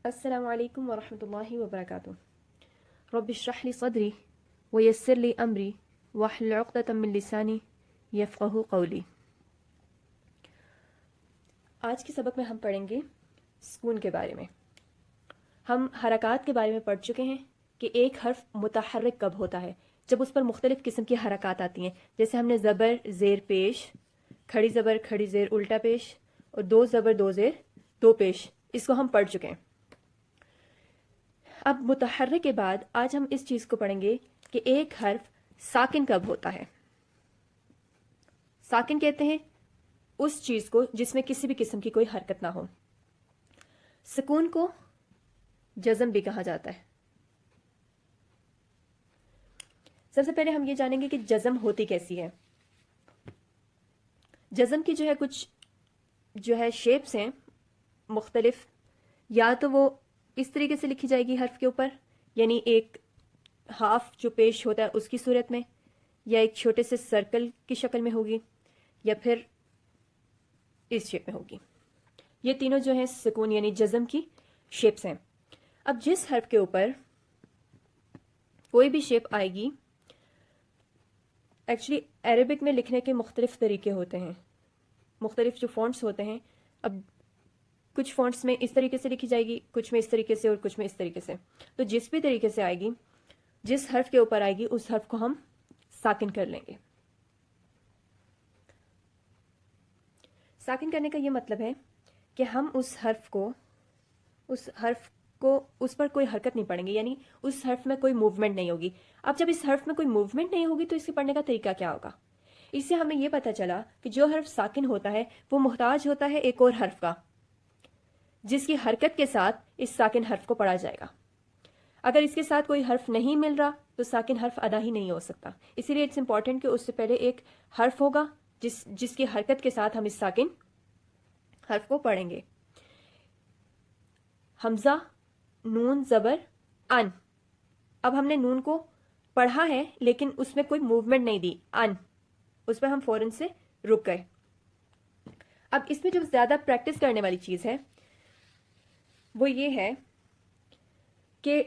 السلام علیکم ورحمۃ اللہ وبرکاتہ. رب اشرح لی صدری ویسر لی امری واحلل عقدۃ من لسانی یفقہوا قولی. آج کے سبق میں ہم پڑھیں گے سکون کے بارے میں. ہم حرکات کے بارے میں پڑھ چکے ہیں کہ ایک حرف متحرک کب ہوتا ہے، جب اس پر مختلف قسم کی حرکات آتی ہیں. جیسے ہم نے زبر زیر پیش، کھڑی زبر کھڑی زیر الٹا پیش اور دو زبر دو زیر دو پیش، اس کو ہم پڑھ چکے ہیں. اب متحرک کے بعد آج ہم اس چیز کو پڑھیں گے کہ ایک حرف ساکن کب ہوتا ہے. ساکن کہتے ہیں اس چیز کو جس میں کسی بھی قسم کی کوئی حرکت نہ ہو. سکون کو جزم بھی کہا جاتا ہے. سب سے پہلے ہم یہ جانیں گے کہ جزم ہوتی کیسی ہے. جزم کی کچھ شیپس ہیں مختلف. یا تو وہ اس طریقے سے لکھی جائے گی حرف کے اوپر، یعنی ایک ہاف جو پیش ہوتا ہے اس کی صورت میں، یا ایک چھوٹے سے سرکل کی شکل میں ہوگی، یا پھر اس شیپ میں ہوگی. یہ تینوں ہیں سکون یعنی جزم کی شیپس ہیں. اب جس حرف کے اوپر کوئی بھی شیپ آئے گی، ایکچولی عربک میں لکھنے کے مختلف طریقے ہوتے ہیں، مختلف جو فونٹس ہوتے ہیں. اب کچھ فونٹس میں اس طریقے سے لکھی جائے گی، کچھ میں اس طریقے سے اور کچھ میں اس طریقے سے. تو جس بھی طریقے سے آئے گی، جس حرف کے اوپر آئے گی اس حرف کو ہم ساکن کر لیں گے. ساکن کرنے کا یہ مطلب ہے کہ ہم اس پر کوئی حرکت نہیں پڑیں گے، یعنی اس حرف میں کوئی موومنٹ نہیں ہوگی. اب جب اس حرف میں کوئی موومنٹ نہیں ہوگی تو اس کے پڑھنے کا طریقہ کیا ہوگا؟ اس سے ہمیں یہ پتہ چلا کہ جو حرف ساکن ہوتا ہے وہ محتاج ہوتا ہے ایک اور حرف کا، جس کی حرکت کے ساتھ اس ساکن حرف کو پڑھا جائے گا. اگر اس کے ساتھ کوئی حرف نہیں مل رہا تو ساکن حرف ادا ہی نہیں ہو سکتا. اسی لیے اٹس امپورٹنٹ کہ اس سے پہلے ایک حرف ہوگا جس کی حرکت کے ساتھ ہم اس ساکن حرف کو پڑھیں گے. حمزہ نون زبر ان. اب ہم نے نون کو پڑھا ہے لیکن اس میں کوئی موومنٹ نہیں دی، ان، اس پہ ہم فوراً سے رک گئے. اب اس میں جو زیادہ پریکٹس کرنے والی چیز ہے وہ یہ ہے کہ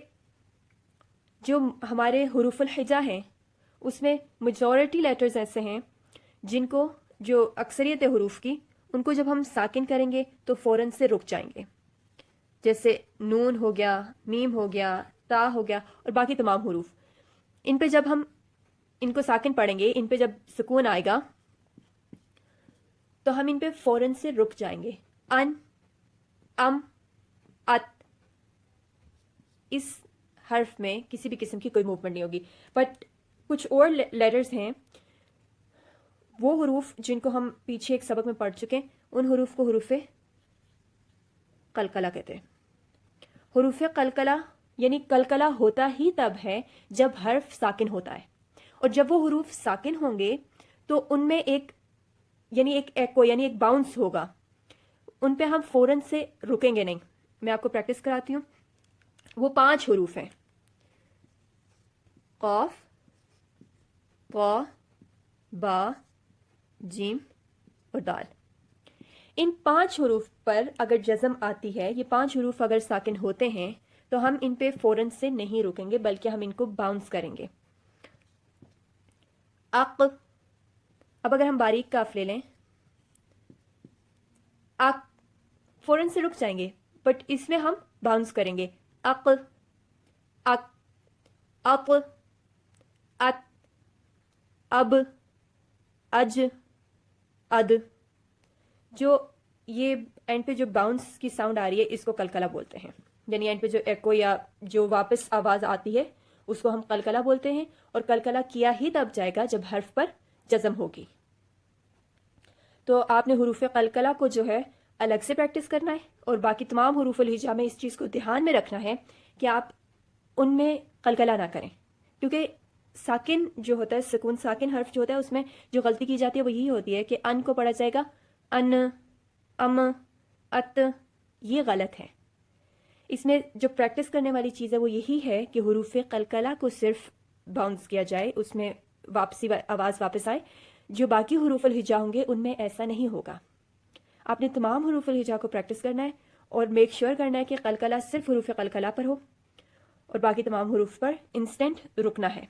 جو ہمارے حروف الہجا ہیں اس میں میجورٹی لیٹرز ایسے ہیں جن کو، جو اکثریت حروف کی، ان کو جب ہم ساکن کریں گے تو فوراً سے رک جائیں گے. جیسے نون ہو گیا، میم ہو گیا، تا ہو گیا اور باقی تمام حروف. ان پہ جب ہم ان کو ساکن پڑھیں گے، ان پہ جب سکون آئے گا تو ہم ان پہ فوراً سے رک جائیں گے. ان، ام، ات، اس حرف میں کسی بھی قسم کی کوئی موومنٹ نہیں ہوگی. بٹ کچھ اور لیٹرز ہیں، وہ حروف جن کو ہم پیچھے ایک سبق میں پڑھ چکے ہیں، ان حروف کو حروف قلقلہ کہتے ہیں. حروف قلقلہ یعنی قلقلہ ہوتا ہی تب ہے جب حرف ساکن ہوتا ہے، اور جب وہ حروف ساکن ہوں گے تو ان میں ایک ایکو یعنی ایک باؤنس ہوگا. ان پہ ہم فوراً سے رکیں گے نہیں. میں آپ کو پریکٹس کراتی ہوں. وہ 5 حروف ہیں: قاف، قا، با، جیم اور دال. ان 5 حروف پر اگر جزم آتی ہے، یہ 5 حروف اگر ساکن ہوتے ہیں تو ہم ان پہ فوراً سے نہیں رکیں گے بلکہ ہم ان کو باؤنس کریں گے. اق. اب اگر ہم باریک کاف لے لیں، اق، فوراً سے رک جائیں گے بٹ اس میں ہم باؤنس کریں گے. اق، اق، اق، ات، اب، اج، اد. جو یہ اینڈ پہ جو باؤنس کی ساؤنڈ آ رہی ہے اس کو قلقلہ بولتے ہیں. یعنی اینڈ پہ جو ایکو یا جو واپس آواز آتی ہے اس کو ہم قلقلہ بولتے ہیں. اور قلقلہ کیا ہی تب جائے گا جب حرف پر جزم ہوگی. تو آپ نے حروف قلقلہ کو الگ سے پریکٹس کرنا ہے، اور باقی تمام حروف الہجا میں اس چیز کو دھیان میں رکھنا ہے کہ آپ ان میں قلقلہ نہ کریں. کیونکہ ساکن جو ہوتا ہے، سکون ساکن حرف جو ہوتا ہے، اس میں جو غلطی کی جاتی ہے وہ یہی ہوتی ہے کہ ان کو پڑھا جائے گا ان، ام، ات. یہ غلط ہے. اس میں جو پریکٹس کرنے والی چیز ہے وہ یہی ہے کہ حروف قلقلہ کو صرف باؤنس کیا جائے، اس میں آواز واپس آئے. جو باقی حروف الہجا ہوں گے ان میں ایسا نہیں ہوگا. آپ نے تمام حروف الہجا کو پریکٹس کرنا ہے اور میک شیور کرنا ہے کہ قلقلہ صرف حروف قلقلہ پر ہو اور باقی تمام حروف پر انسٹنٹ رکنا ہے.